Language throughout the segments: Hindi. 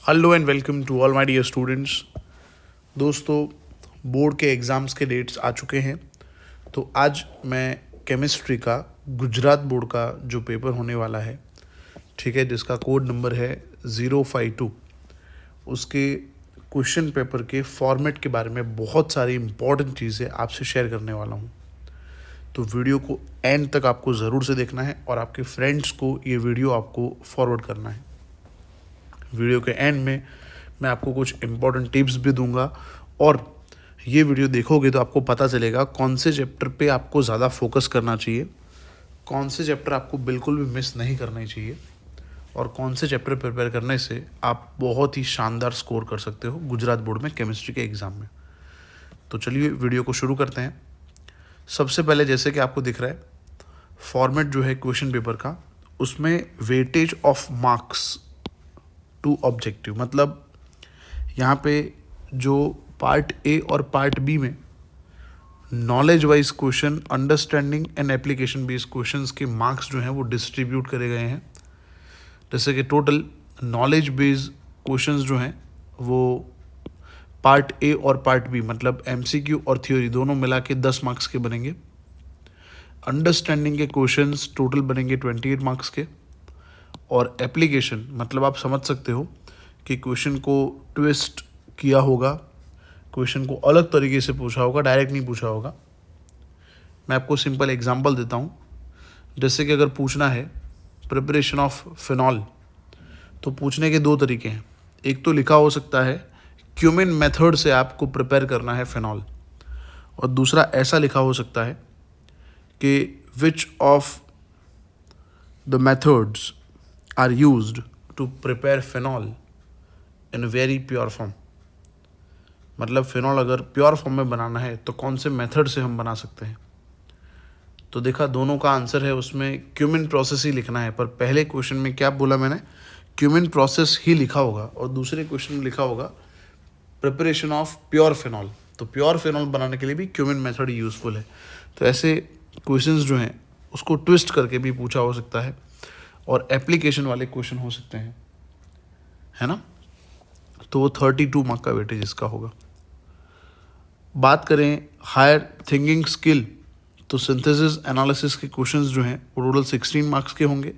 Hello and welcome to all my dear students. दोस्तों, बोर्ड के एग्ज़ाम्स के डेट्स आ चुके हैं। तो आज मैं केमिस्ट्री का गुजरात बोर्ड का जो पेपर होने वाला है, ठीक है, जिसका कोड नंबर है 052, उसके क्वेश्चन पेपर के फॉर्मेट के बारे में बहुत सारी इंपॉर्टेंट चीज़ें आपसे शेयर करने वाला हूँ। तो वीडियो को एंड तक आपको ज़रूर से देखना है और आपके फ्रेंड्स को ये वीडियो आपको फॉरवर्ड करना है। वीडियो के एंड में मैं आपको कुछ इम्पोर्टेंट टिप्स भी दूंगा और ये वीडियो देखोगे तो आपको पता चलेगा कौन से चैप्टर पे आपको ज़्यादा फोकस करना चाहिए, कौन से चैप्टर आपको बिल्कुल भी मिस नहीं करने चाहिए और कौन से चैप्टर प्रिपेयर करने से आप बहुत ही शानदार स्कोर कर सकते हो गुजरात बोर्ड में केमिस्ट्री के एग्ज़ाम में। तो चलिए वीडियो को शुरू करते हैं। सबसे पहले जैसे कि आपको दिख रहा है फॉर्मेट जो है क्वेश्चन पेपर का, उसमें weightage of marks to objective, मतलब यहाँ पे जो पार्ट ए और पार्ट बी में knowledge wise question, understanding and application based questions के मार्क्स जो हैं वो डिस्ट्रीब्यूट करे गए हैं। जैसे कि टोटल नॉलेज बेस्ड क्वेश्चंस जो हैं वो पार्ट ए और पार्ट बी, मतलब एमसीक्यू और थ्योरी दोनों मिला के 10 मार्क्स के बनेंगे। अंडरस्टैंडिंग के क्वेश्चंस टोटल बनेंगे 28 मार्क्स के। और एप्लीकेशन मतलब आप समझ सकते हो कि क्वेश्चन को ट्विस्ट किया होगा, क्वेश्चन को अलग तरीके से पूछा होगा, डायरेक्ट नहीं पूछा होगा। मैं आपको सिंपल एग्जांपल देता हूँ। जैसे कि अगर पूछना है प्रिपरेशन ऑफ फिनॉल, तो पूछने के दो तरीके हैं। एक तो लिखा हो सकता है क्यूमिन मेथड से आपको प्रिपेयर करना है फिनॉल, और दूसरा ऐसा लिखा हो सकता है कि which of the methods are used to prepare phenol in very pure form। मतलब फिनॉल अगर प्योर फॉर्म में बनाना है तो कौन से मेथड से हम बना सकते हैं। तो देखा, दोनों का आंसर है उसमें क्यूमिन प्रोसेस ही लिखना है। पर पहले क्वेश्चन में क्या बोला मैंने, क्यूमिन प्रोसेस ही लिखा होगा, और दूसरे क्वेश्चन में लिखा होगा प्रिपरेशन ऑफ प्योर फिनॉल। तो प्योर फिनॉल बनाने के लिए भी क्यूमिन मेथड यूज़फुल है। तो ऐसे क्वेश्चंस जो हैं उसको ट्विस्ट करके भी पूछा हो सकता है और एप्लीकेशन वाले क्वेश्चन हो सकते हैं, है ना। तो वो 32 मार्क का वेटेज इसका होगा। बात करें हायर थिंकिंग स्किल, तो सिंथेसिस एनालिसिस के क्वेश्चंस जो हैं वो टोटल 16 मार्क्स के होंगे।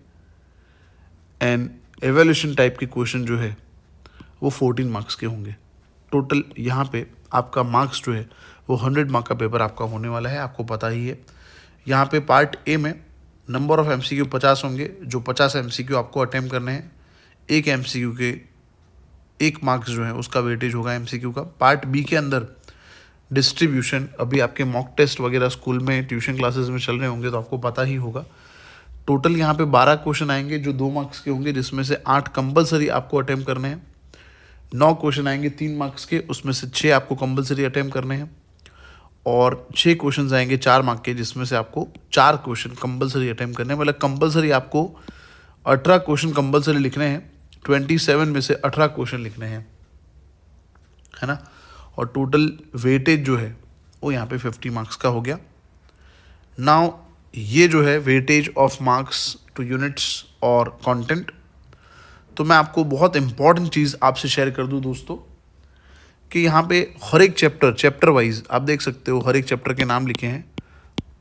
एंड एवोल्यूशन टाइप के क्वेश्चन जो है वो 14 मार्क्स के होंगे। टोटल यहाँ पे आपका मार्क्स जो है वो 100 मार्क का पेपर आपका होने वाला है, आपको पता ही है। यहाँ पे पार्ट ए में नंबर ऑफ एमसीक्यू 50 होंगे, जो 50 एमसीक्यू आपको अटेम्प्ट करने हैं। एक एमसीक्यू के 1 मार्क्स जो है उसका वेटेज होगा एमसीक्यू का। पार्ट बी के अंदर डिस्ट्रीब्यूशन, अभी आपके मॉक टेस्ट वगैरह स्कूल में ट्यूशन क्लासेस में चल रहे होंगे तो आपको पता ही होगा। टोटल यहाँ पे 12 क्वेश्चन आएंगे जो 2 मार्क्स के होंगे, जिसमें से 8 कंपलसरी आपको अटेम्प्ट करने हैं। 9 क्वेश्चन आएंगे 3 मार्क्स के, उसमें से 6 आपको कंपलसरी अटेम्प्ट करने हैं। और 6 क्वेश्चन आएंगे 4 मार्क के, जिसमें से आपको 4 क्वेश्चन कंपलसरी अटेम्प्ट करने हैं। मतलब कंपलसरी आपको 18 क्वेश्चन कंपलसरी लिखने हैं, 27 में से 18 क्वेश्चन लिखने हैं, है ना। और टोटल वेटेज जो है वो यहाँ पे 50 मार्क्स का हो गया। नाउ ये जो है weightage of marks two units और कंटेंट। तो मैं आपको बहुत इंपॉर्टेंट चीज़ आपसे शेयर कर दूँ दोस्तों, कि यहाँ पे हर एक चैप्टर वाइज आप देख सकते हो, हर एक चैप्टर के नाम लिखे हैं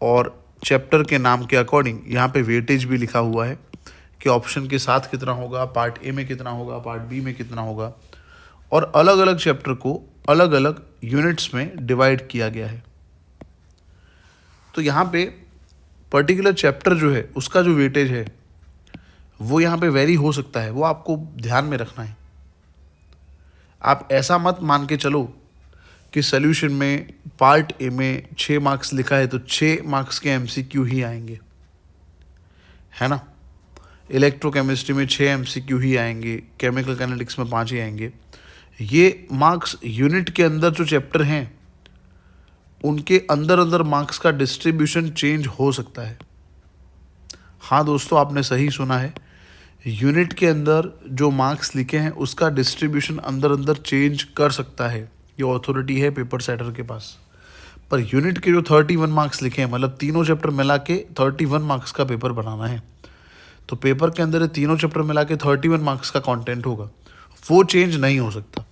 और चैप्टर के नाम के अकॉर्डिंग यहाँ पे वेटेज भी लिखा हुआ है कि ऑप्शन के साथ कितना होगा, पार्ट ए में कितना होगा, पार्ट बी में कितना होगा, और अलग अलग चैप्टर को अलग अलग यूनिट्स में डिवाइड किया गया है। तो यहाँ पे पर्टिकुलर चैप्टर जो है उसका जो वेटेज है वो यहाँ पे वेरी हो सकता है, वो आपको ध्यान में रखना है। आप ऐसा मत मान के चलो कि सोल्यूशन में पार्ट ए में 6 मार्क्स लिखा है तो 6 मार्क्स के एमसीक्यू ही आएंगे, है ना। इलेक्ट्रोकेमिस्ट्री में 6 एमसीक्यू ही आएंगे, केमिकल काइनेटिक्स में 5 ही आएंगे। ये मार्क्स यूनिट के अंदर जो चैप्टर हैं उनके अंदर अंदर मार्क्स का डिस्ट्रीब्यूशन चेंज हो सकता है। हाँ दोस्तों, आपने सही सुना है, यूनिट के अंदर जो मार्क्स लिखे हैं उसका डिस्ट्रीब्यूशन अंदर अंदर चेंज कर सकता है। ये ऑथोरिटी है पेपर सेटर के पास। पर यूनिट के जो 31 मार्क्स लिखे हैं, मतलब तीनों चैप्टर मिला के 31 मार्क्स का पेपर बनाना है, तो पेपर के अंदर ये तीनों चैप्टर मिला के 31 मार्क्स का कंटेंट होगा। वो चेंज नहीं हो सकता,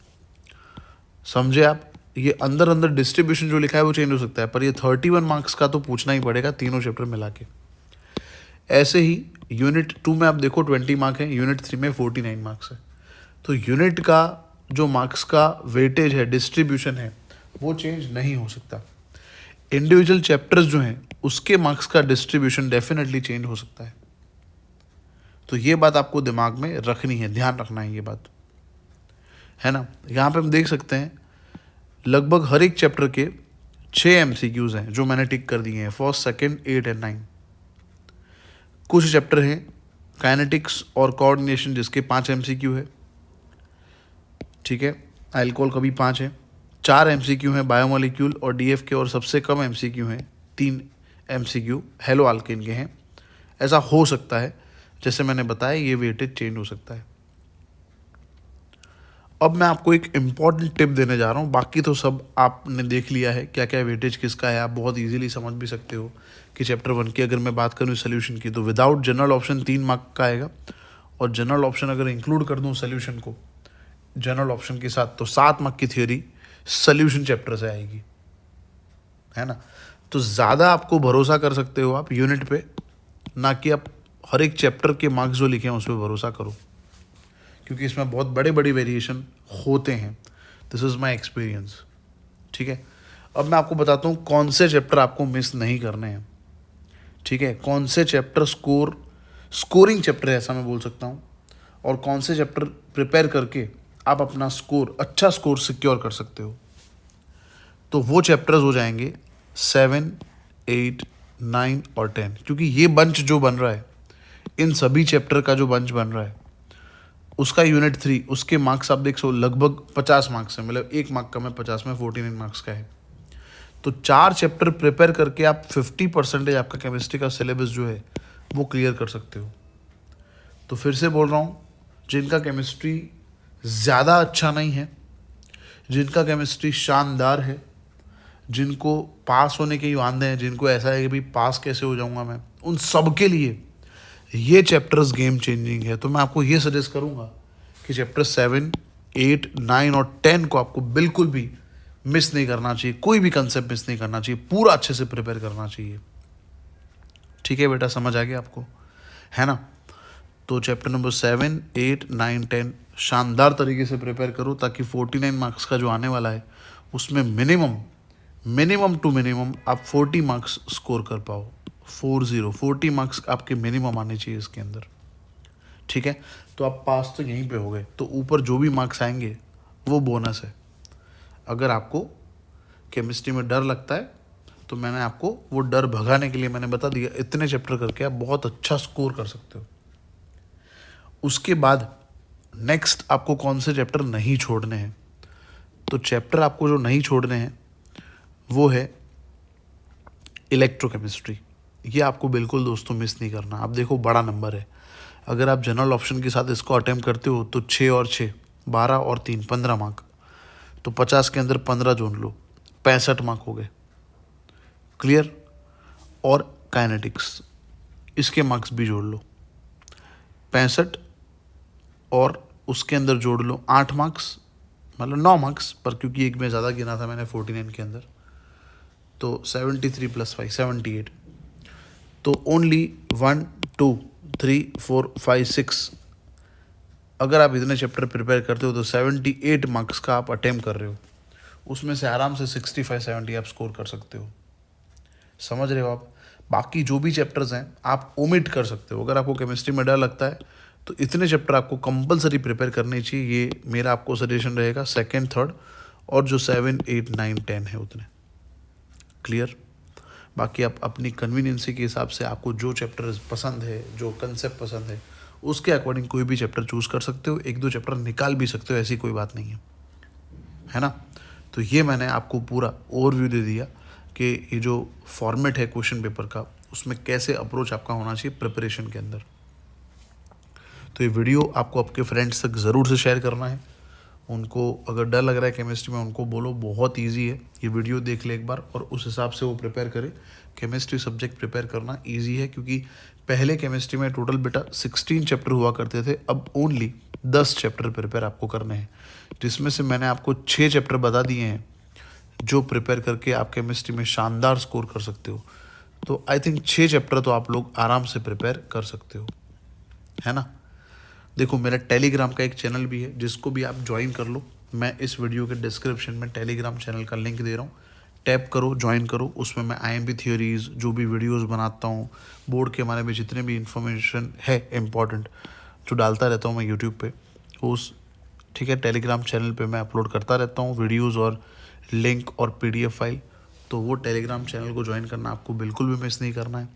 समझे आप। ये अंदर अंदर डिस्ट्रीब्यूशन जो लिखा है वो चेंज हो सकता है, पर ये 31 मार्क्स का तो पूछना ही पड़ेगा तीनों चैप्टर मिला के। ऐसे ही यूनिट 2 में आप देखो 20 मार्क है, यूनिट 3 में 49 मार्क्स है। तो यूनिट का जो मार्क्स का वेटेज है, डिस्ट्रीब्यूशन है, वो चेंज नहीं हो सकता। इंडिविजुअल चैप्टर्स जो हैं उसके मार्क्स का डिस्ट्रीब्यूशन डेफिनेटली चेंज हो सकता है। तो ये बात आपको दिमाग में रखनी है, ध्यान रखना है ये बात, है ना। यहाँ पे हम देख सकते हैं लगभग हर एक चैप्टर के 6 MCQs हैं जो मैंने टिक कर दिए हैं, फर्स्ट, सेकंड, 8 एंड 9। कुछ चैप्टर हैं काइनेटिक्स और कोऑर्डिनेशन जिसके 5 MCQ है, ठीक है। अल्कोहल का भी 5 है। 4 MCQ हैं बायोमोलिक्यूल और DF के, और सबसे कम MCQ हैं 3 MCQ हेलो अल्केन के हैं। ऐसा हो सकता है, जैसे मैंने बताया ये वेटेज चेंज हो सकता है। अब मैं आपको एक इम्पॉर्टेंट टिप देने जा रहा हूँ, बाकी तो सब आपने देख लिया है क्या क्या वेटेज किसका है, आप बहुत इजीली समझ भी सकते हो कि चैप्टर 1 की अगर मैं बात करूँ सोल्यूशन की, तो विदाउट जनरल ऑप्शन 3 मार्क का आएगा, और जनरल ऑप्शन अगर इंक्लूड कर दूँ सोल्यूशन को जनरल ऑप्शन के साथ, तो 7 मार्क की थ्योरी सोल्यूशन चैप्टर से आएगी, है ना। तो ज़्यादा आपको भरोसा कर सकते हो आप यूनिट पे, ना कि आप हर एक चैप्टर के मार्क्स जो लिखे हैं उस पर भरोसा करो, क्योंकि इसमें बहुत बड़े बड़े वेरिएशन होते हैं। दिस इज़ माई एक्सपीरियंस, ठीक है। अब मैं आपको बताता हूँ कौन से चैप्टर आपको मिस नहीं करने हैं, ठीक है। कौन से चैप्टर स्कोरिंग चैप्टर है ऐसा मैं बोल सकता हूँ, और कौन से चैप्टर प्रिपेयर करके आप अपना अच्छा स्कोर सिक्योर कर सकते हो। तो वो चैप्टर्स हो जाएंगे 7, 8, 9 और 10, क्योंकि ये बंच जो बन रहा है, इन सभी चैप्टर का जो बंच बन रहा है, उसका यूनिट 3 उसके मार्क्स आप देख सो लगभग 50 मार्क्स है, मतलब 1 मार्क कम है, 50 में 49 मार्क्स का है। तो 4 चैप्टर प्रिपेयर करके आप 50% आपका केमिस्ट्री का सिलेबस जो है वो क्लियर कर सकते हो। तो फिर से बोल रहा हूँ, जिनका केमिस्ट्री ज़्यादा अच्छा नहीं है, जिनका केमिस्ट्री शानदार है, जिनको पास होने के ही वांदे हैं, जिनको ऐसा है कि भाई पास कैसे हो जाऊंगा मैं, उन सब के लिए ये चैप्टर्स गेम चेंजिंग है। तो मैं आपको ये सजेस्ट करूंगा कि चैप्टर 7, 8, 9 और 10 को आपको बिल्कुल भी मिस नहीं करना चाहिए, कोई भी कंसेप्ट मिस नहीं करना चाहिए, पूरा अच्छे से प्रिपेयर करना चाहिए, ठीक है बेटा, समझ आ गया आपको, है ना। तो चैप्टर नंबर 7, 8, 9, 10 शानदार तरीके से प्रिपेयर करो, ताकि 49 मार्क्स का जो आने वाला है उसमें मिनिमम टू मिनिमम आप 40 मार्क्स स्कोर कर पाओ। 40 मार्क्स आपके मिनिमम आने चाहिए इसके अंदर, ठीक है। तो आप पास तो यहीं पे हो गए, तो ऊपर जो भी मार्क्स आएंगे वो बोनस है। अगर आपको केमिस्ट्री में डर लगता है तो मैंने आपको वो डर भगाने के लिए मैंने बता दिया, इतने चैप्टर करके आप बहुत अच्छा स्कोर कर सकते हो। उसके बाद नेक्स्ट आपको कौन से चैप्टर नहीं छोड़ने हैं, तो चैप्टर आपको जो नहीं छोड़ने हैं वो है इलेक्ट्रोकेमिस्ट्री। ये आपको बिल्कुल दोस्तों मिस नहीं करना। आप देखो बड़ा नंबर है, अगर आप जनरल ऑप्शन के साथ इसको अटेम्प्ट करते हो तो 6 और 6 12 और 3 15 मार्क, तो 50 के अंदर 15 जोड़ लो, 65 मार्क हो गए, क्लियर। और काइनेटिक्स इसके मार्क्स भी जोड़ लो, 65 और उसके अंदर जोड़ लो 8 मार्क्स, मतलब 9 मार्क्स, पर क्योंकि एक में ज़्यादा गिना था मैंने 49 के अंदर, तो 73 + 5 78। तो ओनली 1, 2, 3, 4, 5, 6 अगर आप इतने चैप्टर प्रिपेयर करते हो तो 78 मार्क्स का आप अटेम्प्ट कर रहे हो, उसमें से आराम से 65, 70 आप स्कोर कर सकते हो, समझ रहे हो आप। बाकी जो भी चैप्टर्स हैं आप ओमिट कर सकते हो। अगर आपको केमिस्ट्री में डर लगता है तो इतने चैप्टर आपको कंपलसरी प्रिपेयर करने चाहिए, ये मेरा आपको सजेशन रहेगा, 2nd, 3rd और जो 7, 8, 9, 10 है उतने, क्लियर। बाकी आप अपनी कन्वीनियंसी के हिसाब से आपको जो चैप्टर पसंद है, जो कंसेप्ट पसंद है, उसके अकॉर्डिंग कोई भी चैप्टर चूज़ कर सकते हो, 1-2 चैप्टर निकाल भी सकते हो, ऐसी कोई बात नहीं है ना। तो ये मैंने आपको पूरा ओवरव्यू दे दिया कि ये जो फॉर्मेट है क्वेश्चन पेपर का, उसमें कैसे अप्रोच आपका होना चाहिए प्रिपरेशन के अंदर। तो ये वीडियो आपको आपके फ्रेंड्स तक ज़रूर से शेयर करना है। उनको अगर डर लग रहा है केमिस्ट्री में, उनको बोलो बहुत इजी है, ये वीडियो देख ले एक बार और उस हिसाब से वो प्रिपेयर करे। केमिस्ट्री सब्जेक्ट प्रिपेयर करना इजी है, क्योंकि पहले केमिस्ट्री में टोटल बेटा 16 चैप्टर हुआ करते थे, अब ओनली 10 चैप्टर प्रिपेयर आपको करने हैं, जिसमें से मैंने आपको 6 चैप्टर बता दिए हैं जो प्रिपेयर करके आप केमिस्ट्री में शानदार स्कोर कर सकते हो। तो आई थिंक 6 चैप्टर तो आप लोग आराम से प्रिपेयर कर सकते हो, है ना। देखो मेरा टेलीग्राम का एक चैनल भी है, जिसको भी आप ज्वाइन कर लो। मैं इस वीडियो के डिस्क्रिप्शन में टेलीग्राम चैनल का लिंक दे रहा हूँ, टैप करो, ज्वाइन करो। उसमें मैं आईएमपी थियोरीज जो भी वीडियोस बनाता हूँ, बोर्ड के बारे में जितने भी इंफॉर्मेशन है इम्पॉर्टेंट जो डालता रहता हूँ मैं यूट्यूब पे, उस ठीक है टेलीग्राम चैनल पे मैं अपलोड करता रहता हूँ वीडियोस और लिंक और पीडीएफ फाइल। तो वो टेलीग्राम चैनल को ज्वाइन करना आपको बिल्कुल भी मिस नहीं करना है।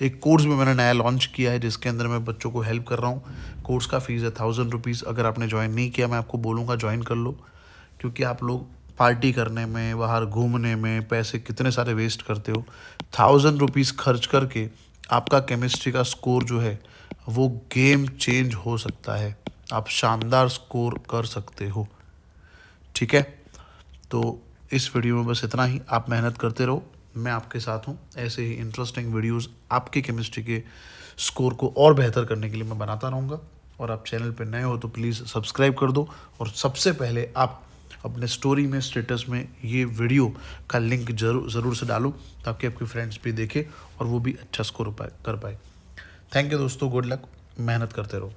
एक कोर्स भी मैंने नया लॉन्च किया है, जिसके अंदर मैं बच्चों को हेल्प कर रहा हूँ। कोर्स का फ़ीस है 1000 रुपीज़। अगर आपने ज्वाइन नहीं किया, मैं आपको बोलूँगा ज्वाइन कर लो, क्योंकि आप लोग पार्टी करने में, बाहर घूमने में पैसे कितने सारे वेस्ट करते हो। 1000 रुपीज़ खर्च करके आपका केमिस्ट्री का स्कोर जो है वो गेम चेंज हो सकता है। आप शानदार स्कोर कर सकते हो, ठीक है। तो इस वीडियो में बस इतना ही। आप मेहनत करते रहो, मैं आपके साथ हूँ। ऐसे ही इंटरेस्टिंग वीडियोस आपके केमिस्ट्री के स्कोर को और बेहतर करने के लिए मैं बनाता रहूँगा। और आप चैनल पर नए हो तो प्लीज़ सब्सक्राइब कर दो, और सबसे पहले आप अपने स्टोरी में, स्टेटस में ये वीडियो का लिंक ज़रूर से डालो, ताकि आपके फ्रेंड्स भी देखें और वो भी अच्छा स्कोर कर पाए। थैंक यू दोस्तों, गुड लक, मेहनत करते रहो।